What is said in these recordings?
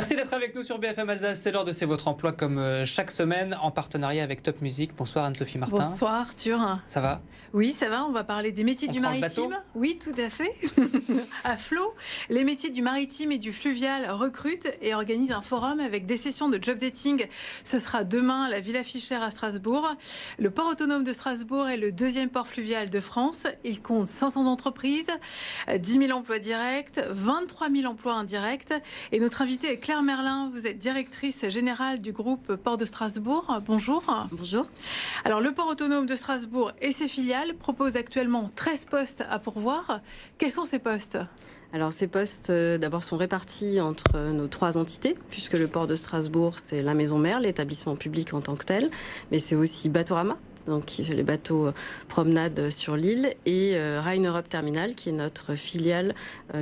Merci d'être avec nous sur BFM Alsace. C'est l'heure de C'est votre emploi comme chaque semaine en partenariat avec Top Music. Bonsoir Anne-Sophie Martin. Bonsoir Arthur. Ça va? Oui, ça va. On va parler des métiers du maritime. Oui, tout à fait. À flot, les métiers du maritime et du fluvial recrutent et organisent un forum avec des sessions de job dating. Ce sera demain à la Villa Fischer à Strasbourg. Le port autonome de Strasbourg est le deuxième port fluvial de France. Il compte 500 entreprises, 10 000 emplois directs, 23 000 emplois indirects. Et notre invitée est Claire Merlin. Vous êtes directrice générale du groupe Port de Strasbourg. Bonjour. Bonjour. Alors, le port autonome de Strasbourg et ses filiales proposent actuellement 13 postes à pourvoir. Quels sont ces postes ? Alors ces postes d'abord sont répartis entre nos 3 entités, puisque le port de Strasbourg c'est la maison mère, l'établissement public en tant que tel, mais c'est aussi Batorama, donc qui fait les bateaux promenade sur l'île, et Rhein Europe Terminal, qui est notre filiale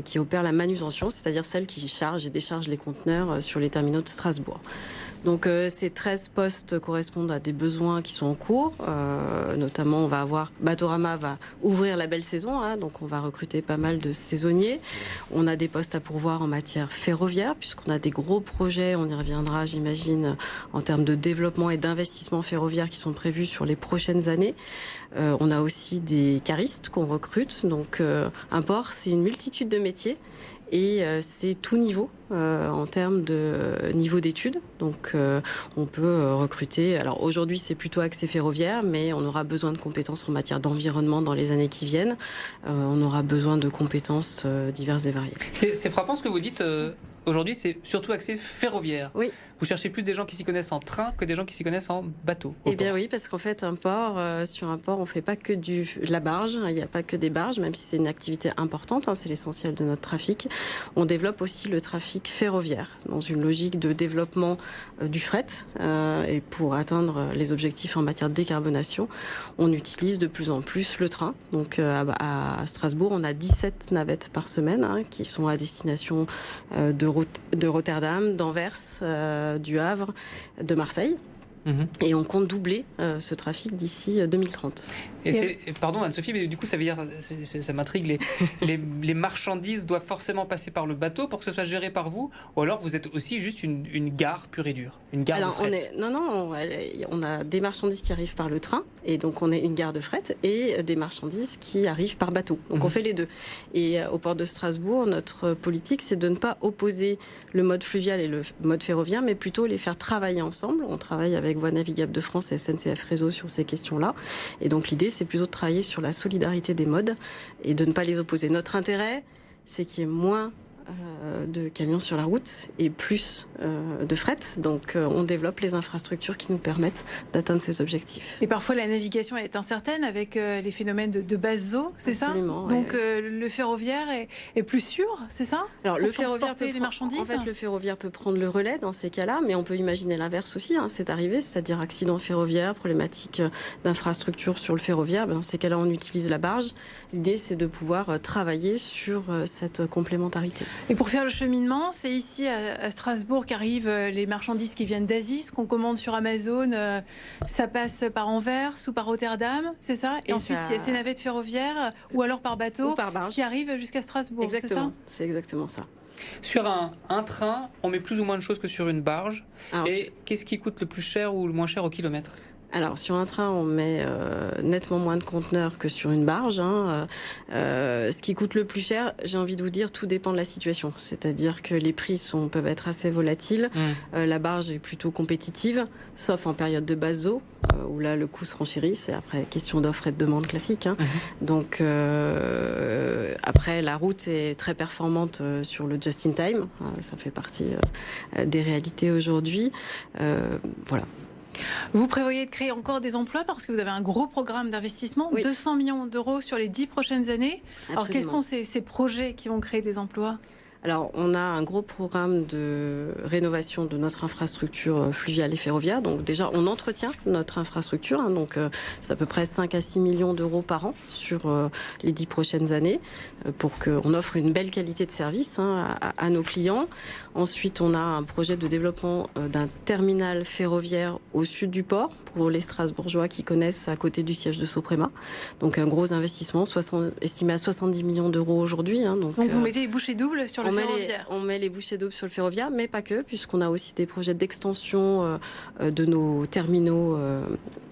qui opère la manutention, c'est-à-dire celle qui charge et décharge les conteneurs sur les terminaux de Strasbourg. Donc ces 13 postes correspondent à des besoins qui sont en cours. Notamment, on va avoir Batorama va ouvrir la belle saison, hein, donc on va recruter pas mal de saisonniers. On a des postes à pourvoir en matière ferroviaire, puisqu'on a des gros projets, on y reviendra j'imagine, en termes de développement et d'investissement ferroviaire qui sont prévus sur les prochaines années. On a aussi des caristes qu'on recrute. Donc un port, c'est une multitude de métiers. Et c'est tout niveau en termes de niveau d'études. Donc on peut recruter. Alors aujourd'hui c'est plutôt axé ferroviaire, mais on aura besoin de compétences en matière d'environnement dans les années qui viennent. On aura besoin de compétences diverses et variées. C'est frappant ce que vous dites. Aujourd'hui, c'est surtout axé ferroviaire. Oui. Vous cherchez plus des gens qui s'y connaissent en train que des gens qui s'y connaissent en bateau. Eh bien oui, parce qu'en fait, un port, sur un port, on ne fait pas que de la barge. Il n'y a pas que des barges, même si c'est une activité importante. Hein, c'est l'essentiel de notre trafic. On développe aussi le trafic ferroviaire dans une logique de développement du fret. Et pour atteindre les objectifs en matière de décarbonation, on utilise de plus en plus le train. Donc à Strasbourg, on a 17 navettes par semaine hein, qui sont à destination de Rotterdam, d'Anvers, du Havre, de Marseille. Et on compte doubler ce trafic d'ici 2030. Pardon Anne-Sophie, mais du coup ça veut dire, ça m'intrigue, les marchandises doivent forcément passer par le bateau pour que ce soit géré par vous, ou alors vous êtes aussi juste une gare pure et dure, une gare de fret? On a des marchandises qui arrivent par le train, et donc on est une gare de fret, et des marchandises qui arrivent par bateau. Donc on fait les deux. Et au port de Strasbourg, notre politique, c'est de ne pas opposer le mode fluvial et le mode ferroviaire, mais plutôt les faire travailler ensemble. On travaille avec Voies navigables de France et SNCF Réseau sur ces questions-là. Et donc l'idée, c'est plutôt de travailler sur la solidarité des modes et de ne pas les opposer. Notre intérêt, c'est qu'il y ait moins de camions sur la route et plus de fret. Donc on développe les infrastructures qui nous permettent d'atteindre ces objectifs. Et parfois la navigation est incertaine avec les phénomènes de base eau, c'est ça? Absolument. Donc le ferroviaire est plus sûr, c'est ça? Alors pour le ferroviaire peut les marchandises. En fait, le ferroviaire peut prendre le relais dans ces cas-là, mais on peut imaginer l'inverse aussi. Hein, c'est arrivé, c'est-à-dire accident ferroviaire, problématique d'infrastructure sur le ferroviaire. Dans ces cas-là, on utilise la barge. L'idée, c'est de pouvoir travailler sur cette complémentarité. Et pour faire le cheminement, c'est ici à Strasbourg qu'arrivent les marchandises qui viennent d'Asie, ce qu'on commande sur Amazon, ça passe par Anvers ou par Rotterdam, c'est ça? Et ensuite, il y a ces navettes ferroviaires ou alors par bateau qui arrivent jusqu'à Strasbourg, c'est ça? C'est exactement ça. Sur un train, on met plus ou moins de choses que sur une barge. Et qu'est-ce qui coûte le plus cher ou le moins cher au kilomètre? Alors sur un train, on met nettement moins de conteneurs que sur une barge. Hein. Ce qui coûte le plus cher, j'ai envie de vous dire, tout dépend de la situation. C'est-à-dire que les prix peuvent être assez volatiles. La barge est plutôt compétitive, sauf en période de basse eau, où là le coût se renchérit. C'est après question d'offre et de demande classique. Hein. Donc après, la route est très performante sur le just-in-time. Ça fait partie des réalités aujourd'hui. Voilà. Vous prévoyez de créer encore des emplois parce que vous avez un gros programme d'investissement, 200 millions d'euros sur les 10 prochaines années. Absolument. Alors quels sont ces projets qui vont créer des emplois ? Alors, on a un gros programme de rénovation de notre infrastructure fluviale et ferroviaire. Donc déjà, on entretient notre infrastructure. Hein, donc, c'est à peu près 5 à 6 millions d'euros par an sur les 10 prochaines années pour qu'on offre une belle qualité de service hein, à nos clients. Ensuite, on a un projet de développement d'un terminal ferroviaire au sud du port pour les Strasbourgeois qui connaissent à côté du siège de Soprema. Donc, un gros investissement estimé à 70 millions d'euros aujourd'hui. Hein, donc vous mettez les bouchées doubles sur le on met les bouchées d'aube sur le ferroviaire, mais pas que, puisqu'on a aussi des projets d'extension de nos terminaux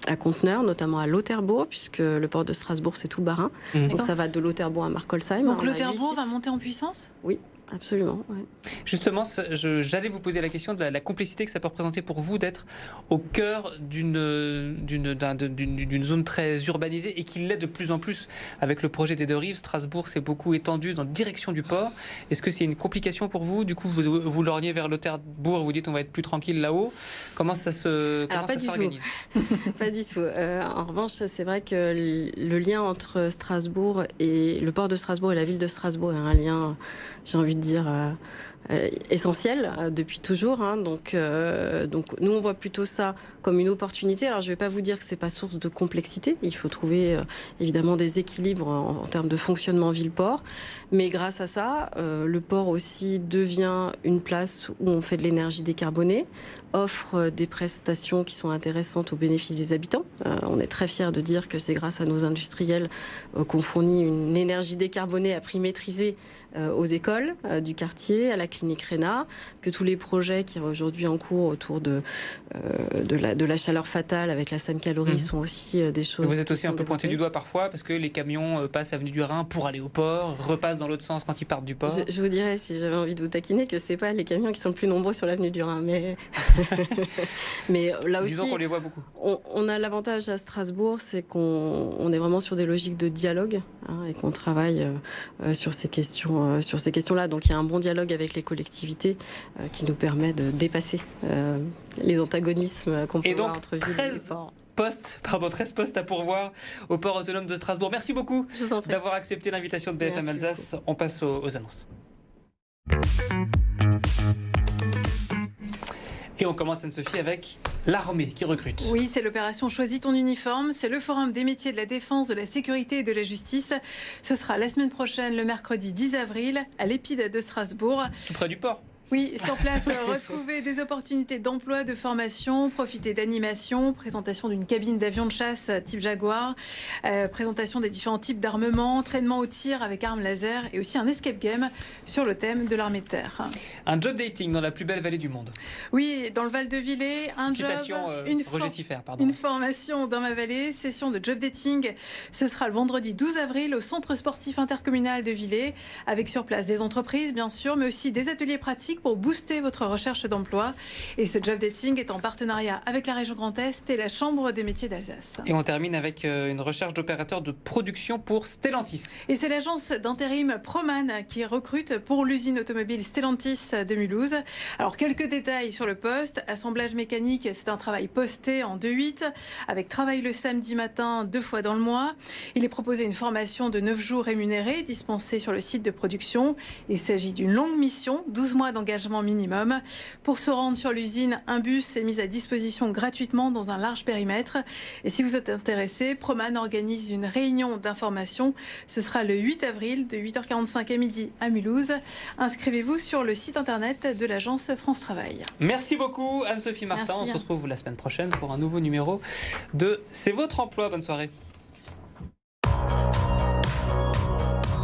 à conteneurs, notamment à Lauterbourg, puisque le port de Strasbourg, c'est tout le Bas-Rhin. Donc ça va de Lauterbourg à Markolsheim. Donc Lauterbourg va monter en puissance ? Oui. Absolument. Ouais. Justement, j'allais vous poser la question de la complexité que ça peut représenter pour vous d'être au cœur d'une zone très urbanisée et qui l'est de plus en plus avec le projet des deux rives. Strasbourg s'est beaucoup étendu dans la direction du port. Est-ce que c'est une complication pour vous ? Du coup, vous lorgnez vers Lauterbourg, vous dites on va être plus tranquille là-haut. Comment ça s'organise ? Pas du tout. En revanche, c'est vrai que le lien entre Strasbourg et le port de Strasbourg et la ville de Strasbourg est un lien, j'ai envie de dire, essentiel depuis toujours. Donc nous, on voit plutôt ça comme une opportunité. Alors, je ne vais pas vous dire que ce n'est pas source de complexité. Il faut trouver évidemment des équilibres en termes de fonctionnement ville-port. Mais grâce à ça, le port aussi devient une place où on fait de l'énergie décarbonée, offre des prestations qui sont intéressantes au bénéfice des habitants. On est très fiers de dire que c'est grâce à nos industriels qu'on fournit une énergie décarbonée à prix maîtrisé aux écoles du quartier, à la clinique Réna, que tous les projets qui sont aujourd'hui en cours autour de la chaleur fatale avec la SAM Calories sont aussi des choses. Vous êtes aussi un peu pointé du doigt parfois parce que les camions passent avenue du Rhin pour aller au port, repassent dans l'autre sens quand ils partent du port. Je vous dirais, si j'avais envie de vous taquiner, que c'est pas les camions qui sont le plus nombreux sur l'avenue du Rhin, mais là aussi, disons qu'on les voit beaucoup. On a l'avantage à Strasbourg, c'est qu'on est vraiment sur des logiques de dialogue et qu'on travaille sur ces questions-là. Donc il y a un bon dialogue avec les collectivités qui nous permet de dépasser les antagonismes qu'on peut voir entre villes et ports. 13 postes à pourvoir au port autonome de Strasbourg. Merci beaucoup d'avoir accepté l'invitation de BFM Alsace. Beaucoup. On passe aux annonces. Et on commence, Anne-Sophie, avec l'armée qui recrute. Oui, c'est l'opération Choisis ton uniforme. C'est le forum des métiers de la défense, de la sécurité et de la justice. Ce sera la semaine prochaine, le mercredi 10 avril, à l'Épide de Strasbourg. Tout près du port. Oui, sur place, retrouver des opportunités d'emploi, de formation, profiter d'animation, présentation d'une cabine d'avion de chasse type Jaguar, présentation des différents types d'armements, entraînement au tir avec armes laser et aussi un escape game sur le thème de l'armée de terre. Un job dating dans la plus belle vallée du monde. Oui, dans le Val-de-Villers, un citation, job, Roger Siffert, pardon. Une formation dans ma vallée, session de job dating. Ce sera le vendredi 12 avril au centre sportif intercommunal de Villers, avec sur place des entreprises bien sûr, mais aussi des ateliers pratiques pour booster votre recherche d'emploi. Et ce job dating est en partenariat avec la région Grand Est et la Chambre des métiers d'Alsace. Et on termine avec une recherche d'opérateurs de production pour Stellantis. Et c'est l'agence d'intérim Proman qui recrute pour l'usine automobile Stellantis de Mulhouse. Alors quelques détails sur le poste. Assemblage mécanique, c'est un travail posté en 2-8 avec travail le samedi matin 2 fois dans le mois. Il est proposé une formation de 9 jours rémunérée dispensée sur le site de production. Il s'agit d'une longue mission, 12 mois d'engagement minimum. Pour se rendre sur l'usine, un bus est mis à disposition gratuitement dans un large périmètre. Et si vous êtes intéressé, Proman organise une réunion d'information. Ce sera le 8 avril de 8h45 à midi à Mulhouse. Inscrivez-vous sur le site internet de l'agence France Travail. Merci beaucoup Anne-Sophie Martin. On se retrouve la semaine prochaine pour un nouveau numéro de C'est votre emploi. Bonne soirée.